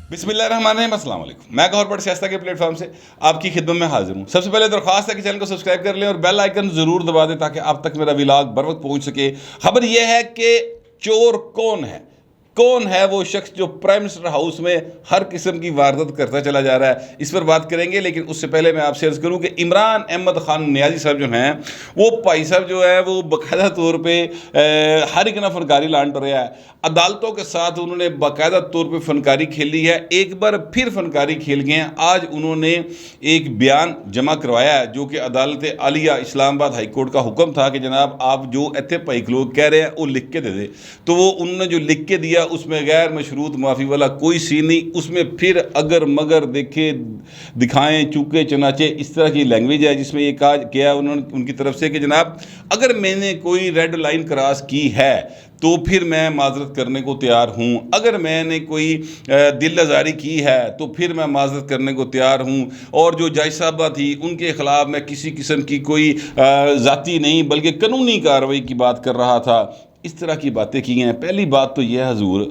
بسم اللہ الرحمن الرحیم، السلام علیکم۔ میں گہور بٹ شائستہ کے پلیٹ فارم سے آپ کی خدمت میں حاضر ہوں۔ سب سے پہلے درخواست ہے کہ چینل کو سبسکرائب کر لیں اور بیل آئیکن ضرور دبا دیں تاکہ آپ تک میرا ولاگ بر وقت پہنچ سکے۔ خبر یہ ہے کہ چور کون ہے وہ شخص جو پرائم منسٹر ہاؤس میں ہر قسم کی واردات کرتا چلا جا رہا ہے، اس پر بات کریں گے۔ لیکن اس سے پہلے میں آپ سے عرض کروں کہ عمران احمد خان نیازی صاحب جو ہیں، وہ بھائی صاحب جو ہے وہ باقاعدہ طور پہ ہر ایک نہ فنکاری لانٹ رہا ہے۔ عدالتوں کے ساتھ انہوں نے باقاعدہ طور پہ فنکاری کھیلی ہے، ایک بار پھر فنکاری کھیل گئے ہیں۔ آج انہوں نے ایک بیان جمع کروایا ہے جو کہ عدالت عالیہ اسلام آباد ہائی کورٹ کا حکم تھا کہ جناب آپ جو ایتھے پائک لوگ کہہ رہے ہیں وہ لکھ کے دے دے، تو وہ انہوں نے جو لکھ کے دیا اس میں غیر مشروط معافی والا کوئی سین نہیں، اس میں پھر اگر مگر دیکھے دکھائیں چوکے چناچے اس طرح کی لینگویج ہے جس میں یہ کہا کیا انہوں نے ان کی طرف سے کہ جناب اگر میں نے کوئی ریڈ لائن کراس کی ہے تو پھر میں معذرت کرنے کو تیار ہوں، اگر میں نے کوئی دل آزاری کی ہے تو پھر میں معذرت کرنے کو تیار ہوں، اور جو جج صاحبہ تھی ان کے خلاف میں کسی قسم کی کوئی ذاتی نہیں بلکہ قانونی کارروائی کی بات کر رہا تھا۔ اس طرح کی باتیں کی ہیں۔ پہلی بات تو یہ حضور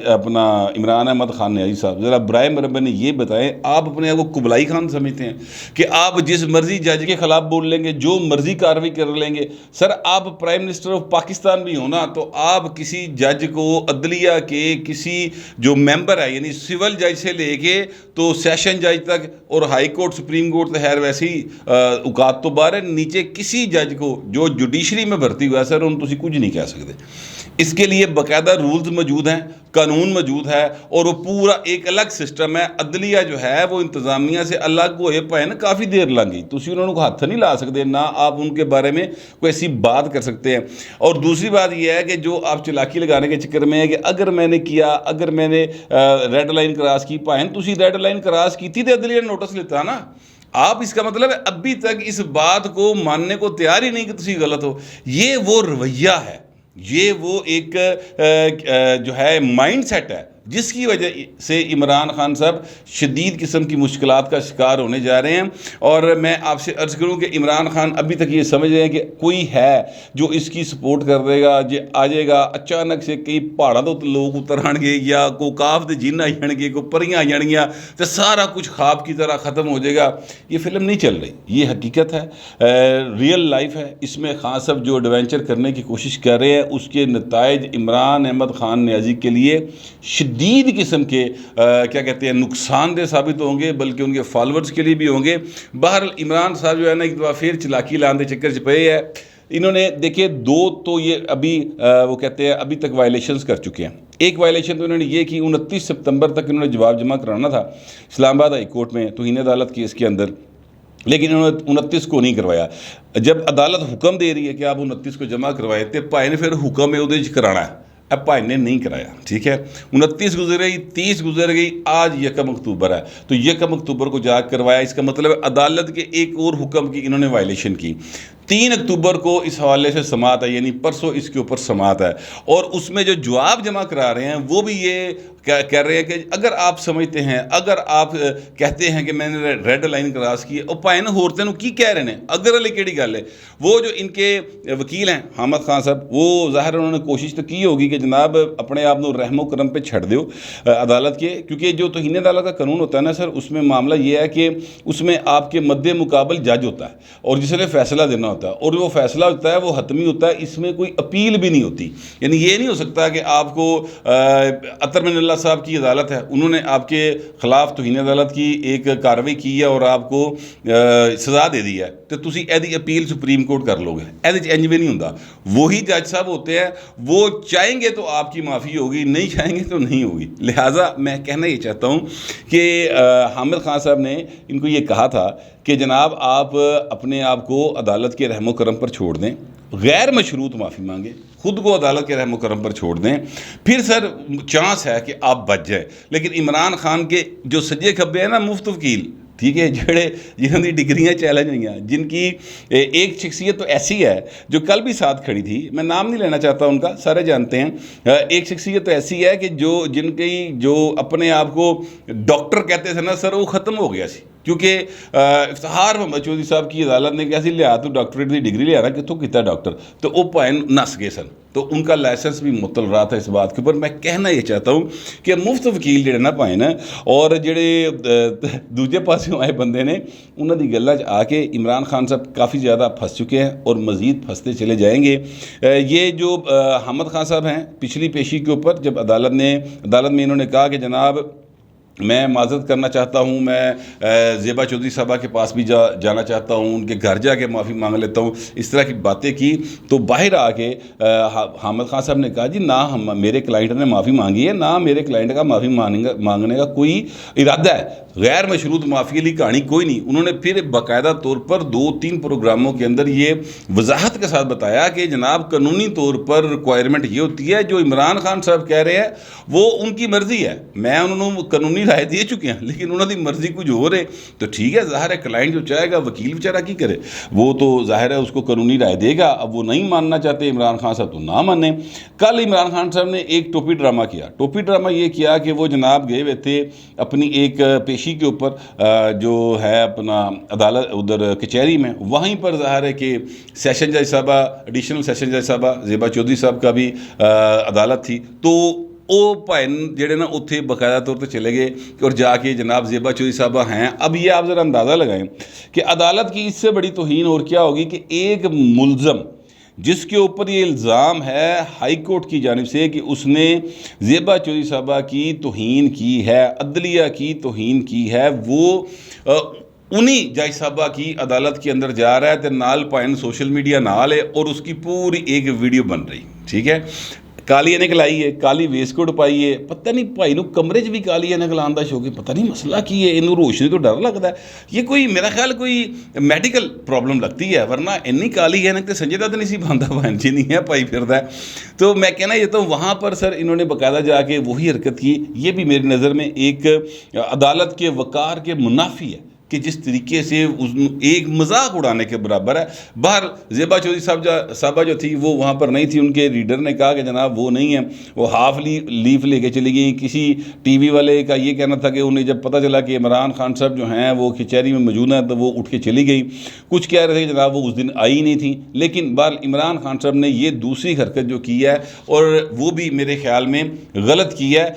اپنا عمران احمد خان نیازی صاحب، ذرا برائے مہربانی یہ بتائیں، آپ اپنے آپ کو قبلائی خان سمجھتے ہیں کہ آپ جس مرضی جج کے خلاف بول لیں گے، جو مرضی کارروائی کر لیں گے؟ سر آپ پرائم منسٹر آف پاکستان بھی ہونا تو آپ کسی جج کو عدلیہ کے کسی جو ممبر ہے یعنی سول جج سے لے کے تو سیشن جج تک اور ہائی کورٹ سپریم کورٹ تو خیر ویسے ہی اوقات تو باہر ہے، نیچے کسی جج کو جو جوڈیشری میں بھرتی ہوا ہے سر ان تسی کچھ نہیں کہہ سکتے۔ اس کے لیے باقاعدہ رولز موجود ہیں، قانون موجود ہے، اور وہ پورا ایک الگ سسٹم ہے۔ عدلیہ جو ہے وہ انتظامیہ سے الگ ہوئے پائے نا کافی دیر لنگ گئی، تسی انہوں کو ہاتھ نہیں لا سکتے، نہ آپ ان کے بارے میں کوئی ایسی بات کر سکتے ہیں۔ اور دوسری بات یہ ہے کہ جو آپ چلاکی لگانے کے چکر میں ہے کہ اگر میں نے کیا، اگر میں نے ریڈ لائن کراس کی پائیں تسی ریڈ لائن کراس کی تھی تو عدلیہ نے نوٹس لیتا نا۔ آپ اس کا مطلب ہے ابھی تک اس بات کو ماننے کو تیار ہی نہیں کہ تسی غلط ہو۔ یہ وہ رویہ ہے، یہ وہ ایک جو ہے مائنڈ سیٹ ہے جس کی وجہ سے عمران خان صاحب شدید قسم کی مشکلات کا شکار ہونے جا رہے ہیں۔ اور میں آپ سے عرض کروں کہ عمران خان ابھی تک یہ سمجھ رہے ہیں کہ کوئی ہے جو اس کی سپورٹ کر دے گا، جو آ جائے گا اچانک سے کئی پہاڑوں تو لوگ اتر آن گے یا کوئی کاف دے جن آ جان گے، کوئی پریاں آ جان گیا تو سارا کچھ خواب کی طرح ختم ہو جائے گا۔ یہ فلم نہیں چل رہی، یہ حقیقت ہے، ریئل لائف ہے۔ اس میں خان صاحب جو ایڈونچر کرنے کی کوشش کر رہے ہیں اس کے نتائج عمران احمد خان نیازی کے لیے شدید قسم کے کیا کہتے ہیں نقصان دہ ثابت ہوں گے، بلکہ ان کے فالورز کے لیے بھی ہوں گے۔ بہرحال عمران صاحب جو ہے نا ایک دفعہ پھر چلاکی لاندے چکر چپے ہے۔ انہوں نے دیکھیں دو تو یہ ابھی وہ کہتے ہیں ابھی تک وائلیشنز کر چکے ہیں۔ ایک وائلیشن تو انہوں نے یہ کی 29 ستمبر تک انہوں نے جواب جمع کرانا تھا اسلام آباد ہائی کورٹ میں توہین عدالت کیس کے اندر، لیکن انہوں نے 29 کو نہیں کروایا۔ جب عدالت حکم دے رہی ہے کہ آپ 29 کو جمع کروائے تو بھائی نے پھر حکم ہے ادھر کرانا ہے، اب بھائی نے نہیں کرایا، ٹھیک ہے۔ 29 گزر گئی، 30 گزر گئی، آج 1 اکتوبر ہے تو 1 اکتوبر کو جا کروایا۔ اس کا مطلب ہے عدالت کے ایک اور حکم کی انہوں نے وائلیشن کی۔ 3 اکتوبر کو اس حوالے سے سماعت ہے، یعنی پرسوں اس کے اوپر سماعت ہے، اور اس میں جو جواب جمع کرا رہے ہیں وہ بھی یہ کہہ رہے ہیں کہ اگر آپ سمجھتے ہیں، اگر آپ کہتے ہیں کہ میں نے ریڈ لائن کراس کی اور پائے نا ہوتے ہیں کی کہہ رہے ہیں، اگر علی کیڑی گل ہے۔ وہ جو ان کے وکیل ہیں حامد خان صاحب، وہ ظاہر انہوں نے کوشش تو کی ہوگی کہ جناب اپنے آپ کو رحم و کرم پہ چھڑ دیو عدالت کے، کیونکہ جو توہین عدالت کا قانون ہوتا ہے نا سر، اس میں معاملہ یہ ہے کہ اس میں آپ کے مد مقابل جج ہوتا ہے اور جس نے فیصلہ دینا ہوتا ہے، اور وہ فیصلہ ہوتا ہے وہ حتمی ہوتا ہے، اس میں کوئی اپیل بھی نہیں ہوتی۔ یعنی یہ نہیں ہو سکتا کہ آپ کو عطر من اللہ صاحب کی عدالت ہے، انہوں نے آپ کے خلاف توہین عدالت کی ایک کارروائی کی ہے اور آپ کو سزا دے دی ہے تو تسی ایدی اپیل سپریم کورٹ کر لو گے، ایدی انج بھی نہیں ہوتا۔ وہی جج صاحب ہوتے ہیں، وہ چاہیں گے تو آپ کی معافی ہوگی، نہیں چاہیں گے تو نہیں ہوگی۔ لہٰذا میں کہنا یہ چاہتا ہوں کہ حامد خان صاحب نے ان کو یہ کہا تھا کہ جناب آپ اپنے آپ کو عدالت کے رحم و کرم پر چھوڑ دیں، غیر مشروط معافی مانگیں، خود کو عدالت کے رحم و کرم پر چھوڑ دیں، پھر سر چانس ہے کہ آپ بچ جائیں۔ لیکن عمران خان کے جو سجے کھبے ہیں نا مفت وکیل، ٹھیک ہے، جنہوں کی ڈگریاں چیلنج ہوئی ہیں، جن کی ایک شخصیت تو ایسی ہے جو کل بھی ساتھ کھڑی تھی، میں نام نہیں لینا چاہتا ان کا، سارے جانتے ہیں، ایک شخصیت تو ایسی ہے کہ جن کی جو اپنے آپ کو ڈاکٹر کہتے تھے نا سر، وہ ختم ہو گیا سی، کیونکہ افتخار محمد چودھری صاحب کی عدالت نے کہا سی لیا تو ڈاکٹریٹ کی ڈگری لیا کتوں کیتا ڈاکٹر, تو وہ پائیں نس گئے سن, تو ان کا لائسنس بھی معطل رہا تھا اس بات کے اوپر. میں کہنا یہ چاہتا ہوں کہ مفت وکیل جڑے نا پائے نا, اور جڑے دوجے پاسوں آئے بندے نے انہوں دی گلاں چ آ کے عمران خان صاحب کافی زیادہ پھنس چکے ہیں اور مزید پھنستے چلے جائیں گے. یہ جو حامد خان صاحب ہیں پچھلی پیشی کے اوپر جب عدالت میں انہوں نے کہا کہ جناب میں معذرت کرنا چاہتا ہوں, میں زیبا چودھری صاحبہ کے پاس بھی جانا چاہتا ہوں, ان کے گھر جا کے معافی مانگ لیتا ہوں, اس طرح کی باتیں کی, تو باہر آ کے حامد خان صاحب نے کہا جی نہ میرے کلائنٹ نے معافی مانگی ہے, نہ میرے کلائنٹ کا معافی مانگنے کا کوئی ارادہ ہے, غیر مشروط معافی علی کہانی کوئی نہیں. انہوں نے پھر باقاعدہ طور پر 2-3 پروگراموں کے اندر یہ وضاحت کے ساتھ بتایا کہ جناب قانونی طور پر ریکوائرمنٹ یہ ہوتی ہے, جو عمران خان صاحب کہہ رہے ہیں وہ ان کی مرضی ہے, میں انہوں نے قانونی رائے دے چکے ہیں لیکن انہوں نے مرضی کچھ ہو رہے, تو ٹھیک ہے ظاہر ہے کلائنٹ جو چاہے گا وکیل بیچارہ کی کرے, وہ تو ظاہر ہے اس کو قانونی رائے دے گا. اب وہ نہیں ماننا چاہتے عمران خان صاحب تو نہ مانیں. کل عمران خان صاحب نے ایک ٹوپی ڈرامہ کیا. ٹوپی ڈرامہ یہ کیا کہ وہ جناب گئے ہوئے تھے اپنی ایک پیشی کے اوپر جو ہے اپنا عدالت ادھر کچہری میں, وہیں پر ظاہر ہے کہ سیشن جج صاحبہ ایڈیشنل سیشن جج صاحبہ زیبا چودھری صاحب کا بھی عدالت تھی, تو وہ پائن جڑے نا اتنے باقاعدہ طور پہ چلے گئے اور جا کے جناب زیبا چودھری صاحبہ ہیں. اب یہ آپ ذرا اندازہ لگائیں کہ عدالت کی اس سے بڑی توہین اور کیا ہوگی کہ ایک ملزم جس کے اوپر یہ الزام ہے ہائی کورٹ کی جانب سے کہ اس نے زیبا چودھری صاحبہ کی توہین کی ہے, عدلیہ کی توہین کی ہے, وہ انہی جج صاحبہ کی عدالت کے اندر جا رہا ہے, تو نال پائن سوشل میڈیا نال ہے اور اس کی پوری ایک ویڈیو بن رہی, ٹھیک ہے, کالی اینک لائی ہے, کالی ویس کوٹ پائی ہے, پتہ نہیں بھائی نو کمرے چ بھی کالی اینک لان دا شوق ہے, پتہ نہیں مسئلہ کی ہے, انہوں روشنی تو ڈر لگتا ہے. یہ کوئی میرا خیال کوئی میڈیکل پرابلم لگتی ہے, ورنہ انی کالی اینک تو سنجے دت نہیں سی باندھا بہن جی نہیں ہے پائی پھردا ہے. تو میں کہنا یہ تو وہاں پر سر انہوں نے باقاعدہ جا کے وہی حرکت کی. یہ بھی میری نظر میں ایک عدالت کے وقار کے منافی ہے کہ جس طریقے سے ایک مذاق اڑانے کے برابر ہے. باہر زیبا چودھری صاحبہ جو تھی وہ وہاں پر نہیں تھی, ان کے ریڈر نے کہا کہ جناب وہ نہیں ہے, وہ ہاف لیف لے کے چلی گئی. کسی ٹی وی والے کا یہ کہنا تھا کہ انہیں جب پتہ چلا کہ عمران خان صاحب جو ہیں وہ کچہری میں موجود ہیں تو وہ اٹھ کے چلی گئی. کچھ کہہ رہے تھے کہ جناب وہ اس دن آئی نہیں تھی, لیکن بہرحال عمران خان صاحب نے یہ دوسری حرکت جو کی ہے اور وہ بھی میرے خیال میں غلط کی ہے,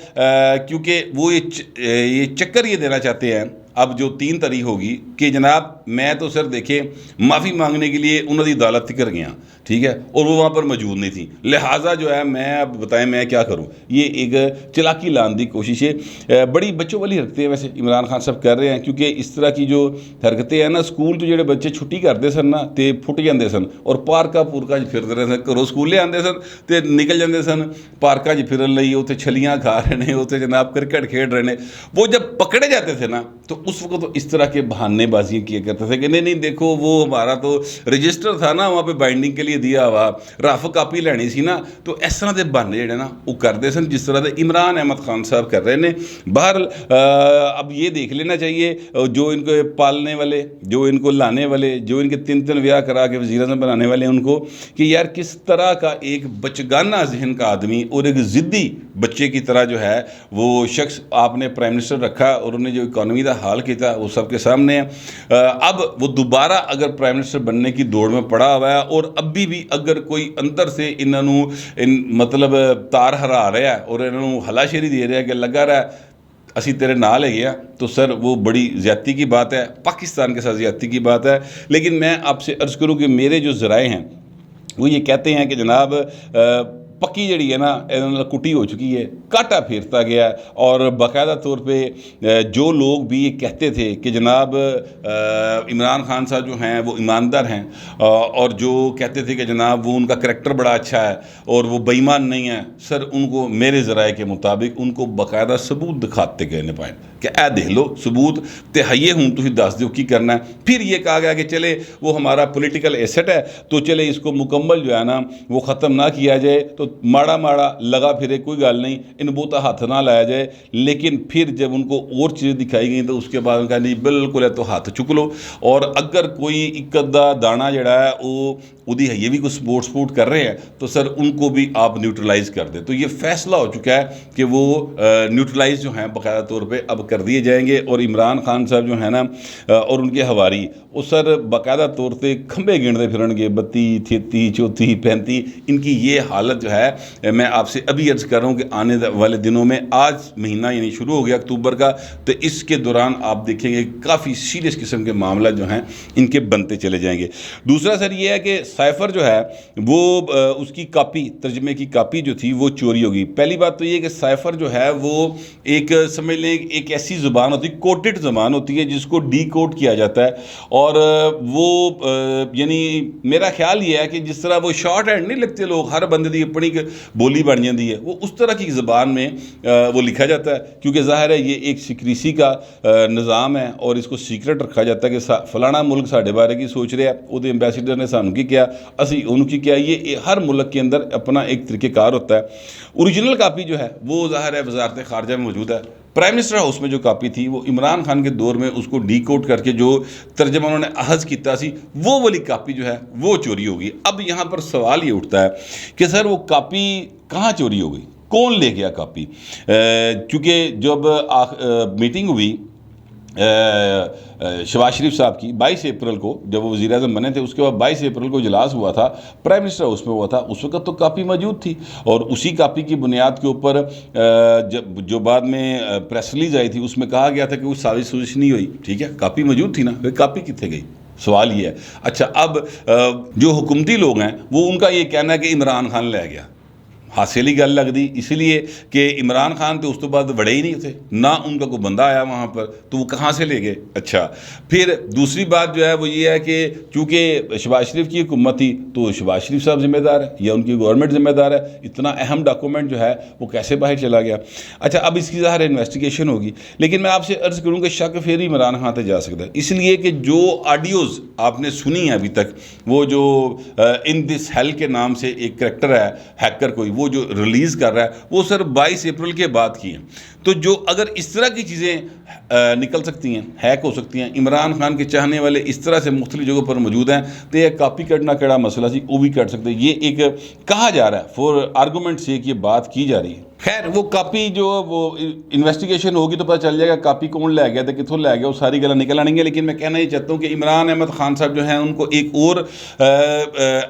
کیونکہ وہ یہ چکر یہ دینا چاہتے ہیں اب جو 3 تاریخ ہوگی کہ جناب میں تو سر دیکھیں معافی مانگنے کے لیے انہوں نے عدالت کر گیا, ٹھیک ہے, اور وہ وہاں پر موجود نہیں تھی, لہٰذا جو ہے میں اب بتائیں میں کیا کروں. یہ ایک چلاکی لان دی کوشش ہے, بڑی بچوں والی حرکتیں ویسے عمران خان صاحب کر رہے ہیں, کیونکہ اس طرح کی جو حرکتیں ہیں نا, سکول تو جڑے بچے چھٹی کرتے سن نا تے پھٹ جاندے سن اور پارکا پورکا پھرتے رہے سن, گھروں سکولے آتے سن تے نکل جاندے سن پارکا پھرن لئی, اتنے چھلیاں کھا رہے ہیں, اتنے جناب کرکٹ کھیڈ رہے ہیں. وہ جب پکڑے جاتے تھے نا تو اس وقت تو اس طرح کے بہانے بازی کیا کرتے تھے کہ نہیں دیکھو وہ ہمارا تو رجسٹر تھا نا وہاں پہ بائنڈنگ کے لیے دیا ہوا, رف کاپی لینی سی نا, تو اس طرح کے بہانے جڑے نا وہ کرتے سن جس طرح سے عمران احمد خان صاحب کر رہے ہیں. بہرحال اب یہ دیکھ لینا چاہیے جو ان کو پالنے والے, جو ان کو لانے والے, جو ان کے 3 ویاہ کرا کے وزیر اعظم بنانے والے ان کو, کہ یار کس طرح کا ایک بچگانہ ذہن کا آدمی اور ایک ضدی بچے کی طرح جو ہے وہ شخص آپ نے پرائم منسٹر رکھا اور انہیں جو اکانومی کا حال کیا وہ سب کے سامنے ہے. اب وہ دوبارہ اگر پرائم منسٹر بننے کی دوڑ میں پڑا ہوا ہے اور ابھی بھی اگر کوئی اندر سے انہوں مطلب تار ہرا رہا ہے اور انہوں ہلا شیری دے رہا ہے کہ لگا رہا ہے اسی تیرے نال ہے گیا, تو سر وہ بڑی زیادتی کی بات ہے, پاکستان کے ساتھ زیادتی کی بات ہے. لیکن میں آپ سے عرض کروں کہ میرے جو ذرائع ہیں وہ یہ کہتے ہیں کہ جناب پکی جڑی ہے نا کٹی ہو چکی ہے, کاٹا پھیرتا گیا, اور باقاعدہ طور پہ جو لوگ بھی یہ کہتے تھے کہ جناب عمران خان صاحب جو ہیں وہ ایماندار ہیں, اور جو کہتے تھے کہ جناب وہ ان کا کریکٹر بڑا اچھا ہے اور وہ بے ایمان نہیں ہے, سر ان کو میرے ذرائع کے مطابق ان کو باقاعدہ ثبوت دکھاتے گئے نہیں پائیں کہ اے دیکھ لو ثبوت تے ہائیے ہوں تو دس دیو کی کرنا ہے. پھر یہ کہا گیا کہ چلے وہ ہمارا پولیٹیکل ایسٹ ہے تو چلے اس کو مکمل جو ہے نا وہ ختم نہ کیا جائے, تو ماڑا لگا پھرے کوئی گل نہیں, ان بوتا ہاتھ نہ لایا جائے. لیکن پھر جب ان کو اور چیزیں دکھائی گئیں تو اس کے بعد ان کا نہیں بالکل ہے تو ہاتھ چک لو, اور اگر کوئی ایک ادھا دانا جڑا ہے وہ دی ہے یہ بھی کوئی سپورٹ کر رہے ہیں تو سر ان کو بھی آپ نیوٹرلائز کر دیں. تو یہ فیصلہ ہو چکا ہے کہ وہ نیوٹرلائز جو ہیں باقاعدہ طور پہ اب کر دیے جائیں گے، اور عمران خان صاحب جو ہیں نا اور ان کے ہواری وہ سر باقاعدہ طور پہ کھمبے گنتے پھرن گے، 32 33 34 35، ان کی یہ حالت جو ہے میں آپ سے ابھی عرض کر رہا ہوں کہ آنے والے دنوں میں، آج مہینہ یعنی شروع ہو گیا اکتوبر کا، تو اس کے دوران آپ دیکھیں گے کافی سیریس قسم کے معاملات جو ہیں ان کے بنتے چلے جائیں گے۔ دوسرا سر یہ ہے کہ سائفر جو ہے وہ اس کی کاپی، ترجمے کی کاپی جو تھی وہ چوری ہوگی۔ پہلی بات تو یہ کہ سائفر جو ہے وہ ایک سمجھ لیں ایک ایسی زبان ہوتی ہے، کوڈڈ زبان ہوتی ہے جس کو ڈی کوڈ کیا جاتا ہے، اور وہ یعنی میرا خیال یہ ہے کہ جس طرح وہ شارٹ ہینڈ نہیں لکھتے لوگ، ہر بندے دی اپنی بولی بن جاتی ہے، وہ اس طرح کی زبان میں وہ لکھا جاتا ہے، کیونکہ ظاہر ہے یہ ایک سیکریسی کا نظام ہے اور اس کو سیکرٹ رکھا جاتا ہے کہ فلانا ملک ساڈے بارے کی سوچ رہا ہے، وہ ایمبیسیڈر نے سانوں کی کیا، اسی ان کی کیا، یہ ہر ملک کے اندر اپنا ایک طریقہ کار ہوتا ہے۔ اوریجنل کاپی جو ہے وہ ظاہر ہے وزارت خارجہ میں موجود ہے، پرائم منسٹر ہاؤس میں جو کاپی تھی وہ عمران خان کے دور میں اس کو ڈی کوڈ کر کے جو ترجمہ انہوں نے احز کیتا سی، وہ والی کاپی جو ہے وہ چوری ہوگی۔ اب یہاں پر سوال یہ اٹھتا ہے کہ سر وہ کاپی کہاں چوری ہو گئی، کون لے گیا کاپی؟ چونکہ جب میٹنگ ہوئی شہباز شریف صاحب کی 22 اپریل کو، جب وہ وزیر اعظم بنے تھے، اس کے بعد 22 اپریل کو اجلاس ہوا تھا، پرائم منسٹر ہاؤس میں ہوا تھا، اس وقت تو کاپی موجود تھی، اور اسی کاپی کی بنیاد کے اوپر جو بعد میں پریس ریلیز آئی تھی اس میں کہا گیا تھا کہ وہ سازش سوزش نہیں ہوئی، ٹھیک ہے، کاپی موجود تھی نا، پھر کاپی کتنے گئی؟ سوال یہ ہے۔ اچھا، اب جو حکومتی لوگ ہیں وہ ان کا یہ کہنا ہے کہ عمران خان لے گیا، حاصلی گل لگ دی، اس لیے کہ عمران خان تو اس تو بعد بڑے ہی نہیں تھے، نہ ان کا کوئی بندہ آیا وہاں پر، تو وہ کہاں سے لے گئے؟ اچھا، پھر دوسری بات جو ہے وہ یہ ہے کہ چونکہ شہباز شریف کی حکومت تھی تو شہباز شریف صاحب ذمہ دار ہے یا ان کی گورنمنٹ ذمہ دار ہے، اتنا اہم ڈاکومنٹ جو ہے وہ کیسے باہر چلا گیا؟ اچھا، اب اس کی ظاہر انویسٹیگیشن ہوگی، لیکن میں آپ سے عرض کروں کہ شک پھر ہی عمران خان تک جا سکتا ہے، اس لیے کہ جو آڈیوز آپ نے سنی ہیں ابھی تک، وہ جو ان دس ہیل کے نام سے ایک کریکٹر ہے ہیکر کوئی، وہ جو ریلیز کر رہا ہے، وہ سر 22 اپریل کے بعد کی ہیں، تو جو اگر اس طرح کی چیزیں نکل سکتی ہیں، ہیک ہو سکتی ہیں، عمران خان کے چاہنے والے اس طرح سے مختلف جگہوں پر موجود ہیں، تو یہ کاپی کرنا کیڑا مسئلہ سی، وہ بھی کر سکتے ہیں، یہ ایک کہا جا رہا ہے فور آرگومنٹ سے کہ یہ بات کی جا رہی ہے۔ خیر، وہ کاپی جو وہ انویسٹیگیشن ہوگی تو پتہ چل جائے گا کاپی کون لے گیا تھا، کتوں لے گیا، وہ ساری گلیں نکل آنیں گے، لیکن میں کہنا یہ چاہتا ہوں کہ عمران احمد خان صاحب جو ہیں ان کو ایک اور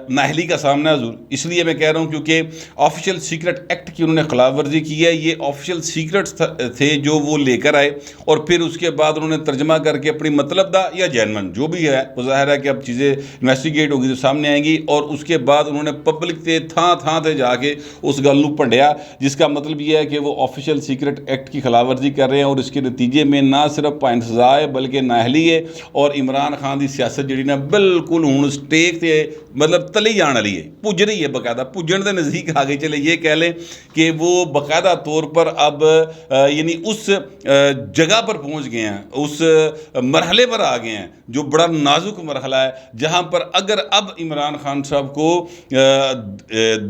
نااہلی کا سامنا ہے ضرور، اس لیے میں کہہ رہا ہوں کیونکہ آفیشیل سیکرٹ ایکٹ کی انہوں نے خلاف ورزی کی ہے، یہ آفیشیل سیکرٹس تھے جو وہ لے کر آئے، اور پھر اس کے بعد انہوں نے ترجمہ کر کے اپنی مطلب دا یا جینون جو بھی ہے، وہ ظاہر ہے کہ اب چیزیں انویسٹیگیٹ ہوگی تو سامنے آئیں گی، اور اس کے بعد انہوں نے پبلک تے تھاں تھاں تے جا کے اس گل نو پنڈیا، جس کا مطلب یہ ہے کہ وہ آفیشیل سیکرٹ ایکٹ کی خلاف ورزی کر رہے ہیں، اور اس کے نتیجے میں نہ صرف پائنٹ سزا ہے بلکہ نااہلی ہے، اور عمران خان دی سیاست جڑی نا بالکل ہوں سٹیک تے مطلب تلی جان والی ہے، پج رہی ہے، باقاعدہ پجن دے نزدیک آ گئی، چلے یہ کہہ لیں کہ وہ باقاعدہ طور پر اب یعنی اس جگہ پر پہنچ گئے ہیں، اس مرحلے پر آ گئے ہیں جو بڑا نازک مرحلہ ہے، جہاں پر اگر اب عمران خان صاحب کو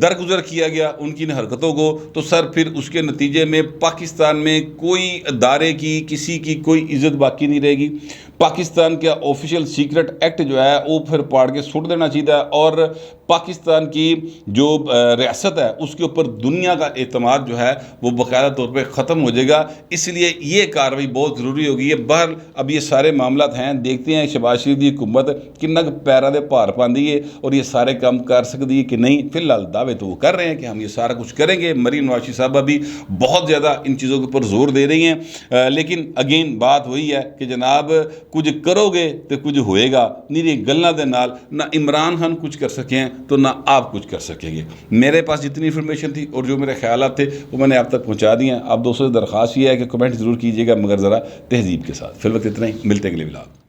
درگزر کیا گیا ان کی حرکتوں کو، تو سر پھر اس کے نتیجے میں پاکستان میں کوئی ادارے کی کسی کی کوئی عزت باقی نہیں رہے گی، پاکستان کا آفیشیل سیکرٹ ایکٹ جو ہے وہ پھر پاڑ کے سٹ دینا چاہیے، اور پاکستان کی جو ریاست ہے اس کے اوپر دنیا کا اعتماد جو ہے وہ باقاعدہ طور پہ ختم ہو جائے گا، اس لیے یہ کارروائی بہت ضروری ہوگی ہے۔ بہرحال اب یہ سارے معاملات ہیں، دیکھتے ہیں شہباز شریف کی حکومت کنا پیروں دے بھار پاندی ہے اور یہ سارے کام کر سکتی ہے کہ نہیں۔ فی الحال دعوے تو وہ کر رہے ہیں کہ ہم یہ سارا کچھ کریں گے، مریم نواز صاحبہ بھی بہت زیادہ ان چیزوں کے اوپر زور دے رہی ہیں، لیکن اگین بات وہی ہے کہ جناب کچھ کرو گے تو کچھ ہوئے گا، نہیں گلوں دے نال نہ عمران خان کچھ کر سکیں تو نہ آپ کچھ کر سکیں گے۔ میرے پاس جتنی انفارمیشن تھی اور جو میرے خیالات تھے وہ میں نے آپ تک پہنچا دی ہیں۔ آپ دوستوں سے درخواست یہ ہے کہ کمنٹ ضرور کیجیے گا، مگر ذرا تہذیب کے ساتھ۔ فی الوقت اتنا ہی، ملتے ہیں اگلے ولاگ۔